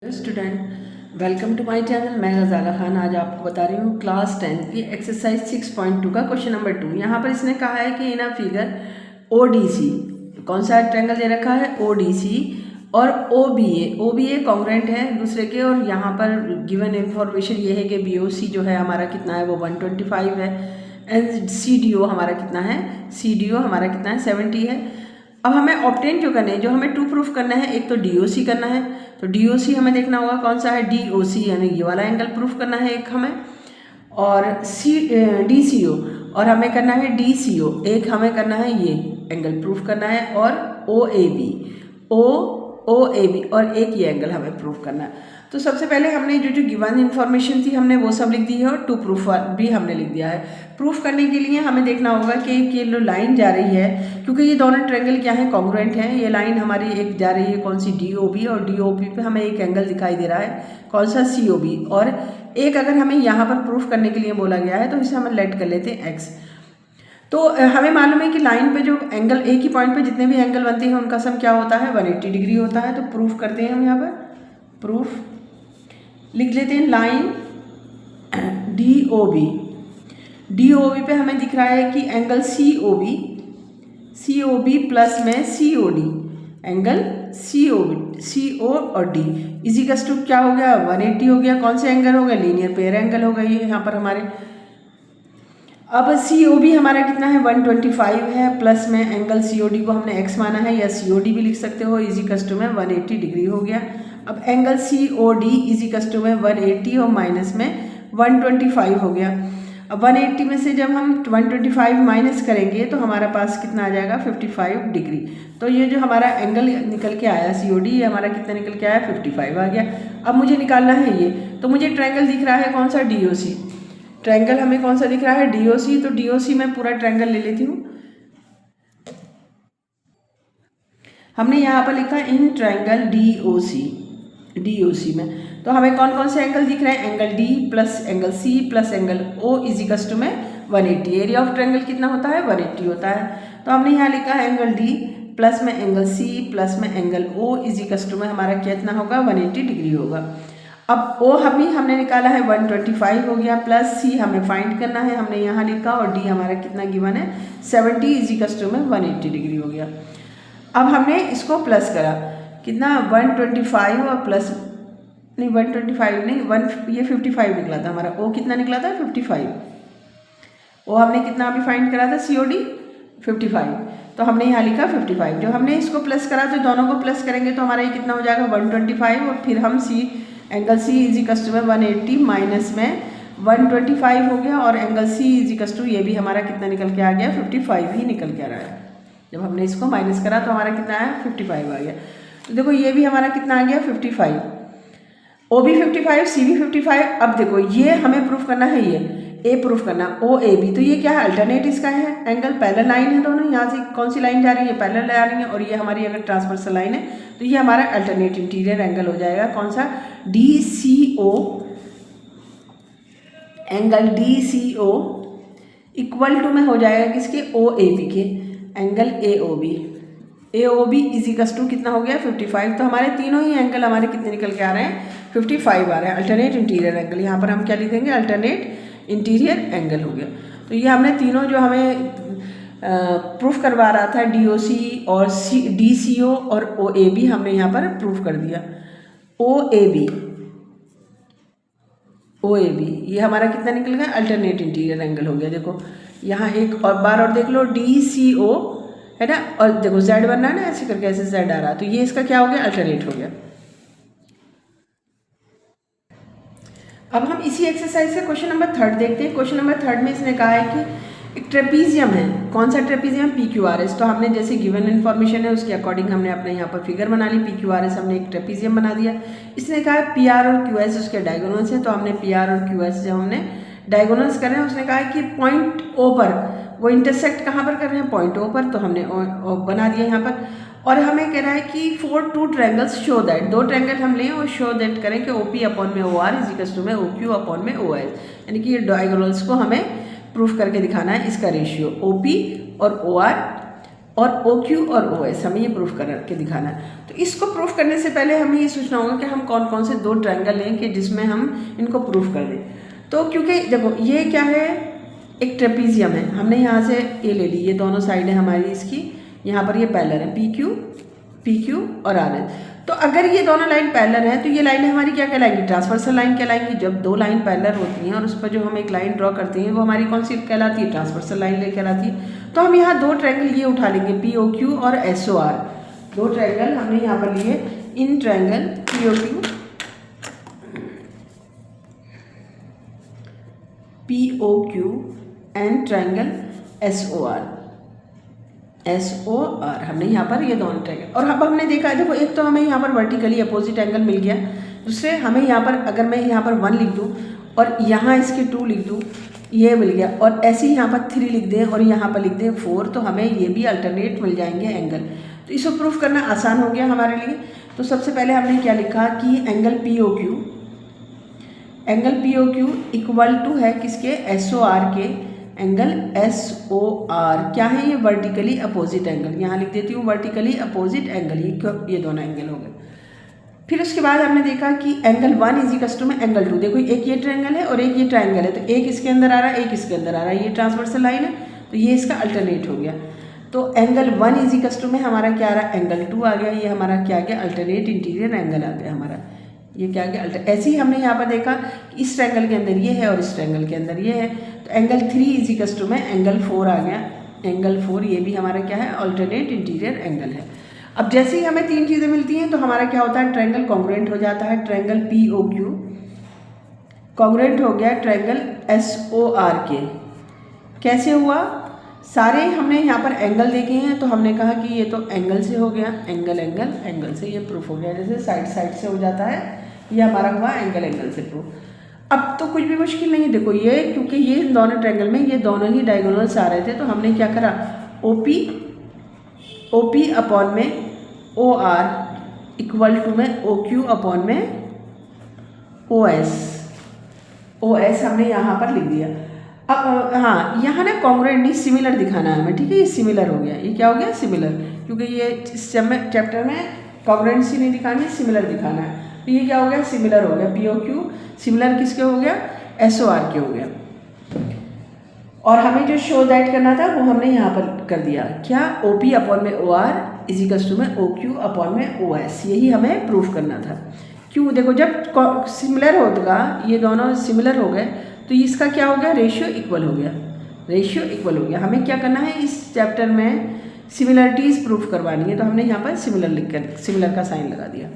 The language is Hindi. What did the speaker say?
Hello student, welcome to my channel. मैं गज़ाला खान आज आपको बता रही हूँ क्लास 10 की एक्सरसाइज 6.2 का क्वेश्चन नंबर 2। यहाँ पर इसने कहा है कि इन अ फिगर ODC, कौन सा ट्रायंगल दे रखा है ODC और OBA कॉन्ग्रुएंट है दूसरे के, और यहाँ पर गिवन इंफॉर्मेशन ये है कि BOC जो है हमारा कितना है वो 125 है, एंड CDO हमारा कितना है, CDO हमारा कितना है 70 है। अब हमें ऑब्टेन जो करने हैं, जो हमें टू प्रूफ करना है, एक तो DOC करना है, तो DOC हमें देखना होगा कौन सा है, DOC यानी ये वाला एंगल प्रूफ करना है एक हमें, और DCO और हमें करना है DCO, एक हमें करना है ये एंगल प्रूफ करना है, और OAB और एक ये एंगल हमें प्रूफ करना है। तो सबसे पहले हमने जो गिवन इन्फॉर्मेशन थी हमने वो सब लिख दी है, और टू प्रूफ भी हमने लिख दिया है। प्रूफ करने के लिए हमें देखना होगा कि ये जो लाइन जा रही है, क्योंकि ये दोनों ट्रायंगल क्या है, कॉन्ग्रुएंट हैं, ये लाइन हमारी एक जा रही है कौन सी, DOB, और DOB पे हमें एक एंगल दिखाई दे रहा है कौन सा, COB, और एक अगर हमें यहाँ पर प्रूफ करने के लिए बोला गया है तो इसे हम लेट कर लेते हैं X। तो हमें मालूम है कि लाइन पे जो एंगल, एक ही पॉइंट पे जितने भी एंगल बनते हैं उनका सम क्या होता है, 180 डिग्री होता है। तो प्रूफ करते हैं हम यहाँ पर, प्रूफ लिख लेते हैं लाइन DOB पे हमें दिख रहा है कि एंगल COB प्लस में COD, एंगल CO और D इजिकल्स टू क्या हो गया, 180 हो गया। कौन से एंगल हो गया, लीनियर पेयर एंगल हो गया ये यहाँ पर हमारे। अब COB हमारा कितना है, 125 है, प्लस में एंगल COD को हमने X माना है, या COD भी लिख सकते हो, इजिकल्स टू में 180 डिग्री हो गया। अब एंगल COD इजिकल्स टू में 180 और माइनस में 125 हो गया। अब 180 में से जब हम 125 माइनस करेंगे तो हमारा पास कितना आ जाएगा, 55 डिग्री। तो ये जो हमारा एंगल निकल के आया COD, ये हमारा कितना निकल के आया, 55 आ गया। अब मुझे निकालना है ये, तो मुझे ट्रायंगल दिख रहा है कौन सा, DOC। ट्रायंगल हमें कौन सा दिख रहा है, DOC। तो DOC में पूरा ट्रायंगल ले लेती हूँ। हमने यहाँ पर लिखा इन ट्रायंगल DOC में, तो हमें कौन कौन से एंगल दिख रहे हैं, angle D plus angle C plus angle O equals to में 180। एरिया ऑफ ट्रायंगल कितना होता है, 180 होता है। तो हमने यहाँ लिखा है एंगल D प्लस में एंगल C प्लस में एंगल O इजिकल्स टू में हमारा कितना होगा, 180 डिग्री होगा। अब O हमने निकाला है 125 हो गया, प्लस C हमें फाइंड करना है, हमने यहाँ लिखा, और D हमारा कितना गिवन है, 70 इजिकल्स टू में 180 डिग्री हो गया। अब हमने इसको प्लस करा, कितना 125 और प्लस नहीं 125 नहीं 1 ये 55 निकला था हमारा। O कितना निकला था, 55। O हमने कितना अभी फाइंड करा था, COD 55, तो हमने यहाँ लिखा 55। जो हमने इसको प्लस करा तो दोनों को प्लस करेंगे तो हमारा ये कितना हो जाएगा, 125, और फिर हम एंगल C इजिकल्स टू में 180 माइनस में 125 हो गया, और एंगल C इजिकल्स टू ये भी हमारा कितना निकल के आ गया, 55 ही निकल के आ रहा है। जब हमने इसको माइनस करा तो हमारा कितना आया, 55 आ गया। तो देखो ये भी हमारा कितना आ गया, 55, OB 55, CB 55। अब देखो ये हमें प्रूफ करना है, ये A प्रूफ करना, OAB, तो ये क्या है, अल्टरनेट इसका है एंगल, पैरेलल लाइन है दोनों। यहाँ से कौन सी लाइन जा रही है, पैरेलल आ रही है, और ये हमारी अगर ट्रांसवर्सल लाइन है तो ये हमारा अल्टरनेट इंटीरियर एंगल हो जाएगा कौन सा, DCO, angle DCO equal to में हो जाएगा किसके, OAB के, एंगल AOB इजिकल्स टू कितना हो गया, 55। तो हमारे तीनों ही एंगल हमारे कितने निकल के आ रहे हैं, 55 आ रहे हैं। अल्टरनेट इंटीरियर एंगल, यहाँ पर हम क्या लिखेंगे, अल्टरनेट इंटीरियर एंगल हो गया। तो ये हमने तीनों जो हमें प्रूफ करवा रहा था, DOC और DCO और OAB, हमने यहाँ पर प्रूफ कर दिया। OAB ये हमारा कितना निकल गया, अल्टरनेट इंटीरियर एंगल हो गया। देखो यहाँ एक और बार और देख लो, DCO है ना, और देखो Z बनना है ना, ऐसे करके ऐसे Z आ रहा, तो ये इसका क्या हो गया, अल्टरनेट हो गया। अब हम इसी एक्सरसाइज से क्वेश्चन नंबर 3 देखते हैं। क्वेश्चन नंबर 3 में इसने कहा है कि एक ट्रेपीजियम है, कौन सा ट्रेपीजियम, PQRS। तो हमने जैसे गिवन इन्फॉर्मेशन है उसके अकॉर्डिंग हमने अपने यहाँ पर फिगर बना ली, PQRS हमने एक ट्रेपीजियम बना दिया। इसने कहा है PR और QS उसके डायगोनल्स हैं, तो हमने PR और QS जब हमने डायगोनल्स कर रहे हैं, उसने कहा है कि पॉइंट O पर वो इंटरसेक्ट कहाँ पर कर रहे हैं, पॉइंट O पर, तो हमने O बना दिया यहाँ पर। और हमें कह रहा है कि for 2 triangles show that, 2 triangle हम लें और शो दैट करें कि OP अपॉन में OR इजिकल्स टू में OQ अपॉन में OS, यानी कि ये डायगोनल्स को हमें प्रूफ करके दिखाना है, इसका रेशियो OP और OR और OQ और OS हमें ये प्रूफ करके दिखाना है। तो इसको प्रूफ करने से पहले हमें ये सोचना होगा कि हम कौन कौन से दो ट्रायंगल लें कि जिसमें हम इनको प्रूफ कर दें। तो क्योंकि देखो ये क्या है, एक ट्रेपीजियम है, हमने यहाँ से ये ले ली, ये दोनों साइड है हमारी इसकी, यहाँ पर ये पैरेलल है PQ और RS। तो अगर ये दोनों लाइन पैरेलल है तो ये लाइन हमारी क्या कहलाएंगी, ट्रांसवर्सल लाइन कहलाएंगी। जब दो लाइन पैरेलल होती हैं और उस पर जो हम एक लाइन ड्रॉ करते हैं वो हमारी कौन सी कहलाती है, ट्रांसवर्सल लाइन कहलाती है। तो हम यहाँ दो ट्रायंगल ये उठा लेंगे, POQ और SOR। दो ट्रायंगल हमने यहाँ पर लिए, in triangle POQ and triangle SOR हमने यहाँ पर ये दोनों ट्रायंगल। और अब हमने देखा, देखो एक तो हमें यहाँ पर वर्टिकली अपोजिट एंगल मिल गया, दूसरे हमें यहाँ पर अगर मैं यहाँ पर 1 लिख दूँ और यहाँ इसके 2 लिख दूँ, ये मिल गया, और ऐसे ही यहाँ पर 3 लिख दें और यहाँ पर लिख दें 4, तो हमें ये भी अल्टरनेट मिल जाएंगे एंगल। तो इसको प्रूफ करना आसान हो गया हमारे लिए। तो सबसे पहले हमने क्या लिखा कि एंगल POQ इक्वल टू है किसके, SOR के, एंगल SOR क्या है, ये वर्टिकली अपोजिट एंगल, यहाँ लिख देती हूँ वर्टिकली अपोजिट एंगल, ये दोनों एंगल हो गए। फिर उसके बाद हमने देखा कि एंगल 1 इज इक्वल टू में एंगल 2। देखो एक ये ट्रायंगल है और एक ये ट्रायंगल है, तो एक इसके अंदर आ रहा है, एक इसके अंदर आ रहा है, ये ट्रांसवर्सल लाइन है तो ये इसका अल्टरनेट हो गया। तो एंगल 1 इज इक्वल टू में हमारा क्या आ रहा है, एंगल 2 आ गया, ये हमारा क्या आ गया, अल्टरनेट इंटीरियर एंगल आ गया हमारा, ये क्या आ गया ऐसे ही हमने यहाँ पर देखा कि इस ट्रायंगल के अंदर ये है और इस ट्रायंगल के अंदर ये है, तो एंगल 3 इज इक्वल टू में एंगल 4 आ गया, एंगल 4 ये भी हमारा क्या है, अल्टरनेट इंटीरियर एंगल है। अब जैसे ही हमें तीन चीज़ें मिलती हैं तो हमारा क्या होता है, ट्रायंगल कॉन्ग्रुएंट हो जाता है। ट्रायंगल POQ कॉन्ग्रुएंट हो गया ट्रायंगल SOR के। कैसे हुआ, सारे हमने यहाँ पर एंगल देखे हैं तो हमने कहा कि ये तो एंगल से हो गया, एंगल से ये प्रूफ हो गया, जैसे साइड से हो जाता है, ये हमारा हुआ एंगल से प्रूफ। अब तो कुछ भी मुश्किल नहीं, देखो ये क्योंकि ये दोनों ट्रायंगल में ये दोनों ही डायगोनल्स आ रहे थे तो हमने क्या करा, OP अपॉन में OR इक्वल टू में OQ अपॉन में OS हमने यहाँ पर लिख दिया। अब हाँ, यहाँ ना कॉन्ग्रुएंट नहीं सिमिलर दिखाना है हमें, ठीक है, ये सिमिलर हो गया, ये क्या हो गया, सिमिलर, क्योंकि ये इस चैप्टर में कॉन्ग्रुएंसी नहीं दिखानी है, सिमिलर दिखाना है। तो ये क्या हो गया, सिमिलर हो गया, POQ सिमिलर किसके हो गया, SOR के हो गया। और हमें जो शो दैट करना था वो हमने यहाँ पर कर दिया, क्या, OP अपॉन में OR इज इक्वल टू में OQ अपॉन में OS, यही हमें प्रूफ करना था। क्यों, देखो जब सिमिलर होगा, ये दोनों सिमिलर हो गए तो इसका क्या हो गया, रेशियो इक्वल हो गया। हमें क्या करना है, इस चैप्टर में सिमिलरिटीज़ प्रूफ करवानी है, तो हमने यहाँ पर सिमिलर लिख कर सिमिलर का साइन लगा दिया।